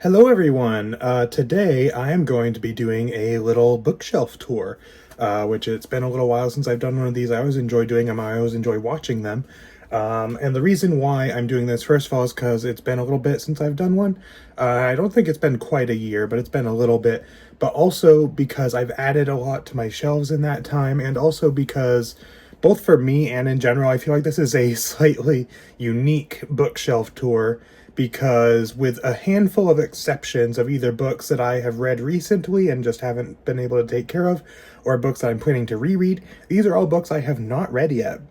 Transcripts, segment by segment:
Hello everyone! Today I am going to be doing a little bookshelf tour, which it's been a little while since I've done one of these. I always enjoy doing them, I always enjoy watching them. And the reason why I'm doing this, first of all, is because it's been a little bit since I've done one. I don't think it's been quite a year, but it's been a little bit. But also because I've added a lot to my shelves in that time, and also because both for me and in general, I feel like this is a slightly unique bookshelf tour because with a handful of exceptions of either books that I have read recently and just haven't been able to take care of, or books that I'm planning to reread, these are all books I have not read yet.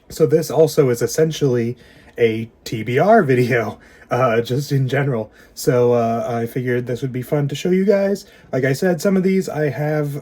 So this also is essentially a TBR video, just in general. So I figured this would be fun to show you guys. Like I said, some of these I have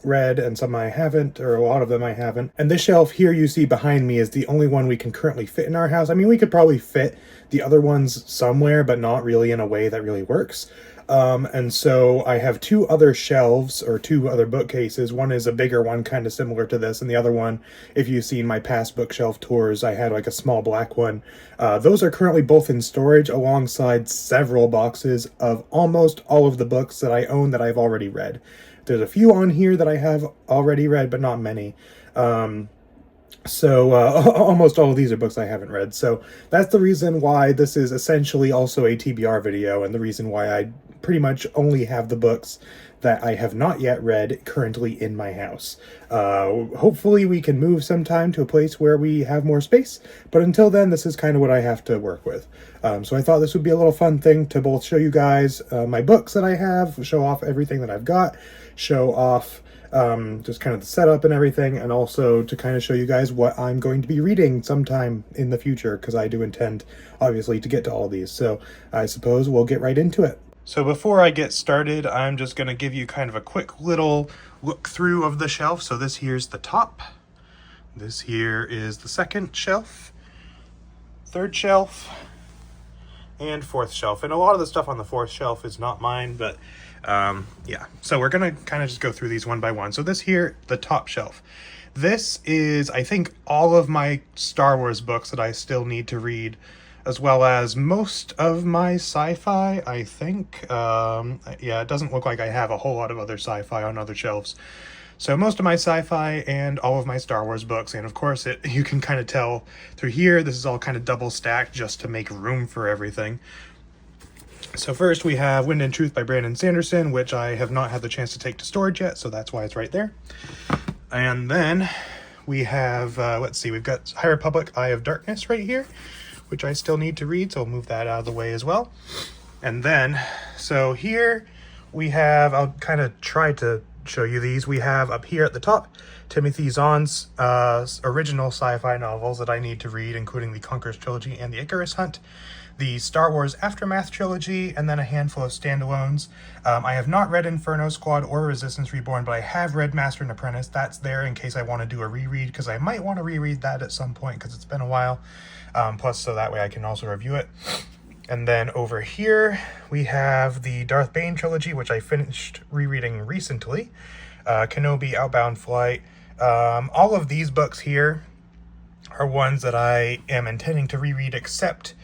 read and some I haven't, or a lot of them I haven't. And this shelf here you see behind me is the only one we can currently fit in our house. I mean, we could probably fit the other ones somewhere, but not really in a way that really works. And so I have two other shelves, or two other bookcases. One is a bigger one, kind of similar to this, and the other one, if you've seen my past bookshelf tours, I had like a small black one. Those are currently both in storage alongside several boxes of almost all of the books that I own that I've already read. There's a few on here that I have already read, but not many. So almost all of these are books I haven't read. So that's the reason why this is essentially also a TBR video, and the reason why I pretty much only have the books that I have not yet read currently in my house. Hopefully we can move sometime to a place where we have more space, but until then, this is kind of what I have to work with. So I thought this would be a little fun thing to both show you guys my books that I have, show off everything that I've got, show off just kind of the setup and everything, and also to kind of show you guys what I'm going to be reading sometime in the future, because I do intend, obviously, to get to all these. So I suppose we'll get right into it. So before I get started, I'm just going to give you kind of a quick little look through of the shelf. So this here's the top. This here is the second shelf, third shelf, and fourth shelf. And a lot of the stuff on the fourth shelf is not mine, but yeah. So we're going to kind of just go through these one by one. So this here, the top shelf. This is, I think, all of my Star Wars books that I still need to read, as well as most of my sci-fi, I think. Yeah, it doesn't look like I have a whole lot of other sci-fi on other shelves. So most of my sci-fi and all of my Star Wars books, and of course you can kind of tell through here, this is all kind of double stacked just to make room for everything. So first we have Wind and Truth by Brandon Sanderson, which I have not had the chance to take to storage yet, so that's why it's right there. And then we have, let's see, we've got High Republic, Eye of Darkness right here, which I still need to read, so I'll move that out of the way as well. And then, so here we have, I'll kind of try to show you these. We have up here at the top, Timothy Zahn's original sci-fi novels that I need to read, including the Conqueror's Trilogy and the Icarus Hunt, the Star Wars Aftermath Trilogy, and then a handful of standalones. I have not read Inferno Squad or Resistance Reborn, but I have read Master and Apprentice. That's there in case I want to do a reread, because I might want to reread that at some point, because it's been a while. Plus, so that way I can also review it. And then over here, we have the Darth Bane trilogy, which I finished rereading recently. Kenobi, Outbound Flight. All of these books here are ones that I am intending to reread, except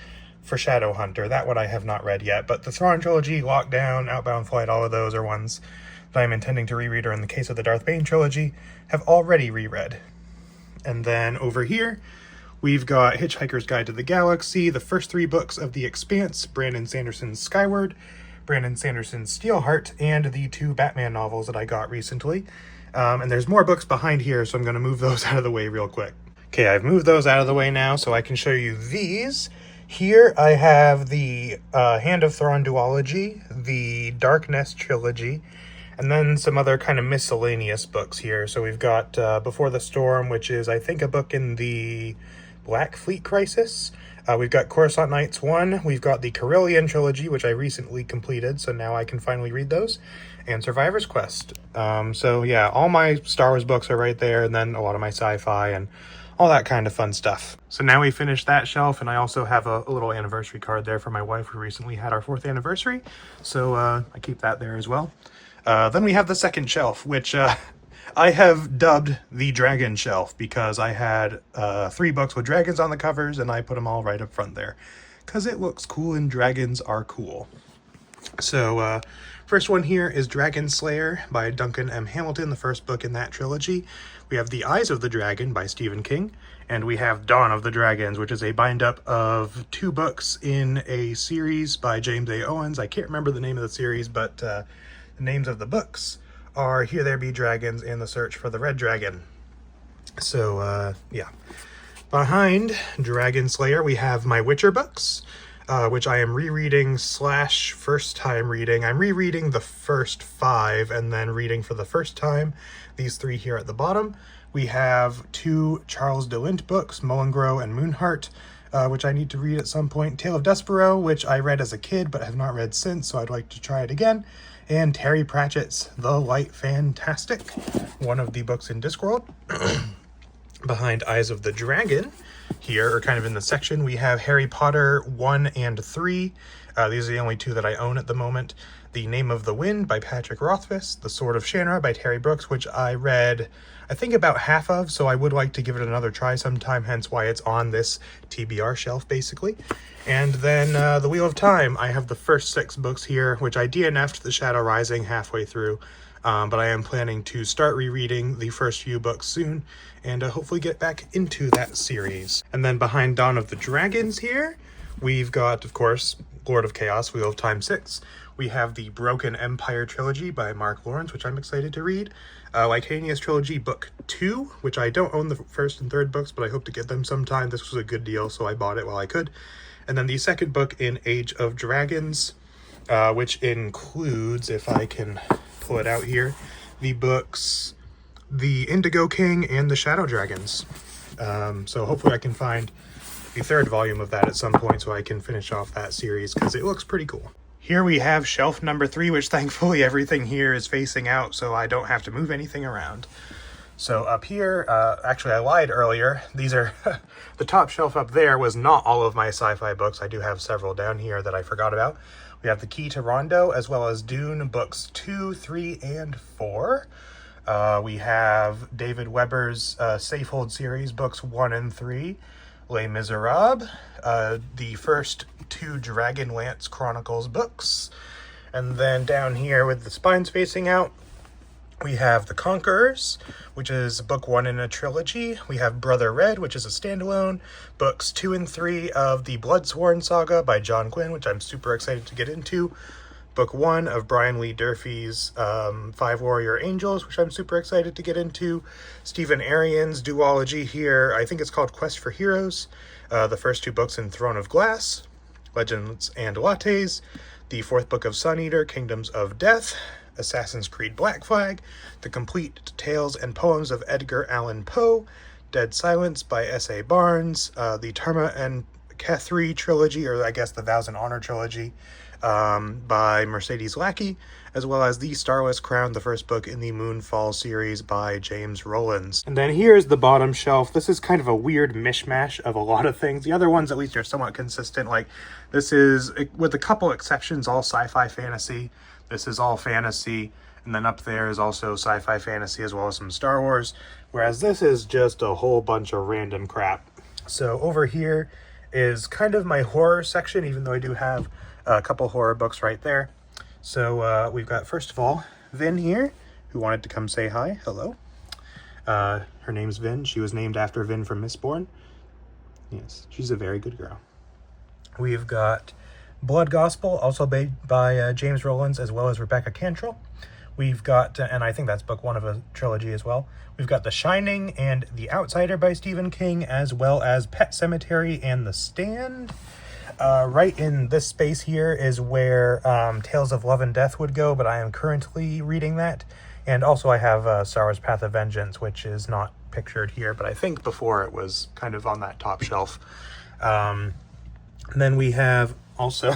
for Shadowhunter. That one I have not read yet. But the Thrawn trilogy, Lockdown, Outbound Flight, all of those are ones that I'm intending to reread, or in the case of the Darth Bane trilogy, have already reread. And then over here, we've got Hitchhiker's Guide to the Galaxy, the first three books of The Expanse, Brandon Sanderson's Skyward, Brandon Sanderson's Steelheart, and the two Batman novels that I got recently. And there's more books behind here, so I'm going to move those out of the way real quick. Okay, I've moved those out of the way now, so I can show you these. Here I have the Hand of Thrawn duology, the Darkness trilogy, and then some other kind of miscellaneous books here. So we've got Before the Storm, which is, I think, a book in the Black Fleet Crisis. We've got Coruscant Nights 1. We've got the Carillion trilogy, which I recently completed, so now I can finally read those. And Survivor's Quest. So yeah, all my Star Wars books are right there, and then a lot of my sci-fi and all that kind of fun stuff. So now we finished that shelf, and I also have a little anniversary card there for my wife, who recently had our 4th anniversary. So I keep that there as well. Then we have the second shelf, which I have dubbed the Dragon Shelf, because I had 3 books with dragons on the covers, and I put them all right up front there, because it looks cool and dragons are cool. So, first one here is Dragon Slayer by Duncan M. Hamilton, the first book in that trilogy. We have The Eyes of the Dragon by Stephen King, and we have Dawn of the Dragons, which is a bind-up of 2 books in a series by James A. Owens. I can't remember the name of the series, but the names of the books are Here There Be Dragons and The Search for the Red Dragon. So, yeah. Behind Dragon Slayer, we have my Witcher books, which I am rereading / first time reading. I'm rereading the first 5 and then reading for the first time these 3 here at the bottom. We have 2 Charles DeLint books, Mullingrow and Moonheart, which I need to read at some point. Tale of Despero, which I read as a kid but have not read since, so I'd like to try it again. And Terry Pratchett's The Light Fantastic, one of the books in Discworld. Behind Eyes of the Dragon, here, or kind of in the section, we have Harry Potter 1 and 3. These are the only 2 that I own at the moment. The Name of the Wind by Patrick Rothfuss, The Sword of Shanra by Terry Brooks, which I read, I think, about half of, so I would like to give it another try sometime, hence why it's on this TBR shelf, basically. And then The Wheel of Time. I have the first 6 books here, which I DNF'd The Shadow Rising halfway through. But I am planning to start rereading the first few books soon and hopefully get back into that series. And then behind Dawn of the Dragons here, we've got, of course, Lord of Chaos, Wheel of Time 6. We have the Broken Empire trilogy by Mark Lawrence, which I'm excited to read. Lycanius trilogy book 2, which I don't own the first and third books, but I hope to get them sometime. This was a good deal, so I bought it while I could. And then the second book in Age of Dragons, which includes, if I can pull it out here, the books The Indigo King and The Shadow Dragons. So hopefully I can find the 3rd volume of that at some point so I can finish off that series, because it looks pretty cool. Here we have shelf number 3, which thankfully everything here is facing out, so I don't have to move anything around. So up here, actually I lied earlier, these are, the top shelf up there was not all of my sci-fi books. I do have several down here that I forgot about. We have The Key to Rondo, as well as Dune books 2, 3, and 4. We have David Weber's Safehold series, books 1 and 3. Les Miserables, the first 2 Dragonlance Chronicles books. And then down here with the spines facing out, we have The Conquerors, which is book 1 in a trilogy. We have Brother Red, which is a standalone. Books 2 and 3 of the Bloodsworn saga by John Gwynne, which I'm super excited to get into. Book 1 of Brian Lee Durfee's 5 Warrior Angels, which I'm super excited to get into. Stephen Arian's duology here, I think it's called Quest for Heroes. The first 2 books in Throne of Glass, Legends and Lattes. The 4th book of Sun Eater, Kingdoms of Death. Assassin's Creed Black Flag, The Complete Tales and Poems of Edgar Allan Poe, Dead Silence by S.A. Barnes, the Tarma and Kethri trilogy, or I guess the Vows and Honor trilogy, by Mercedes Lackey, as well as The Starless Crown, the first book in the Moonfall series by James Rowlands. And then here's the bottom shelf. This is kind of a weird mishmash of a lot of things. The other ones, at least, are somewhat consistent. Like, this is, with a couple exceptions, all sci-fi fantasy. This is all fantasy, and then up there is also sci-fi fantasy as well as some Star Wars, whereas this is just a whole bunch of random crap. So over here is kind of my horror section, even though I do have a couple horror books right there. So we've got, first of all, Vin here, who wanted to come say hi. Hello. Her name's Vin. She was named after Vin from Mistborn. Yes, she's a very good girl. We've got Blood Gospel, also by James Rowlands, as well as Rebecca Cantrell. We've got, and I think that's book 1 of a trilogy as well. We've got The Shining and The Outsider by Stephen King, as well as Pet Sematary and The Stand. Right in this space here is where Tales of Love and Death would go, but I am currently reading that. And also I have Star Wars Path of Vengeance, which is not pictured here, but I think before it was kind of on that top shelf. And then we have also,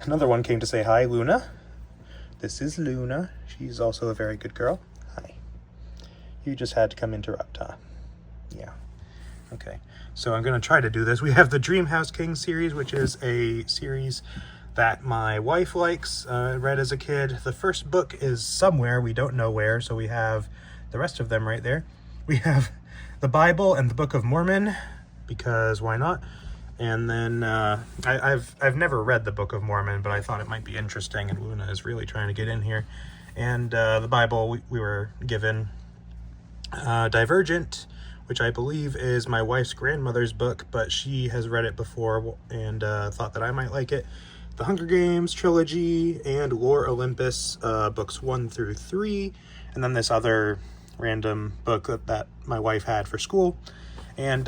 another one came to say hi, Luna. This is Luna. She's also a very good girl. Hi. You just had to come interrupt, huh? Yeah. Okay. So I'm going to try to do this. We have the Dreamhouse King series, which is a series that my wife likes, read as a kid. The first book is somewhere, we don't know where, so we have the rest of them right there. We have the Bible and the Book of Mormon, because why not? And then I've never read the Book of Mormon, but I thought it might be interesting, and Luna is really trying to get in here. And the Bible, we were given Divergent, which I believe is my wife's grandmother's book, but she has read it before and thought that I might like it. The Hunger Games trilogy and Lore Olympus, books 1 through 3, and then this other random book that my wife had for school, and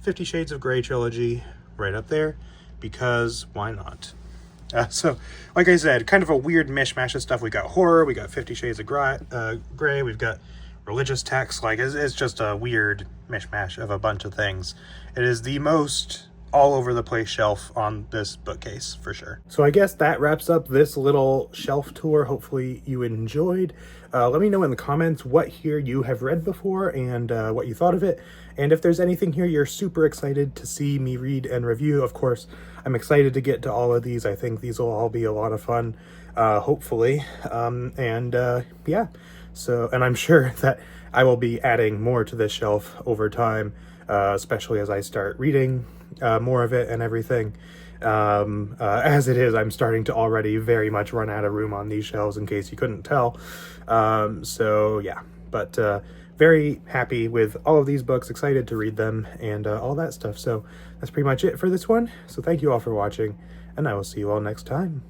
50 Shades of Grey trilogy right up there, because why not? So, like I said, kind of a weird mishmash of stuff. We got horror, we got 50 Shades of Grey, we've got religious texts. Like, it's just a weird mishmash of a bunch of things. It is the most all over the place shelf on this bookcase for sure. So I guess that wraps up this little shelf tour. Hopefully you enjoyed. Let me know in the comments what here you have read before and what you thought of it. And if there's anything here you're super excited to see me read and review, of course, I'm excited to get to all of these. I think these will all be a lot of fun, hopefully. Yeah, so, and I'm sure that I will be adding more to this shelf over time, especially as I start reading more of it and everything. As it is, I'm starting to already very much run out of room on these shelves, in case you couldn't tell. So yeah, but very happy with all of these books, excited to read them and all that stuff. So that's pretty much it for this one. So thank you all for watching, and I will see you all next time.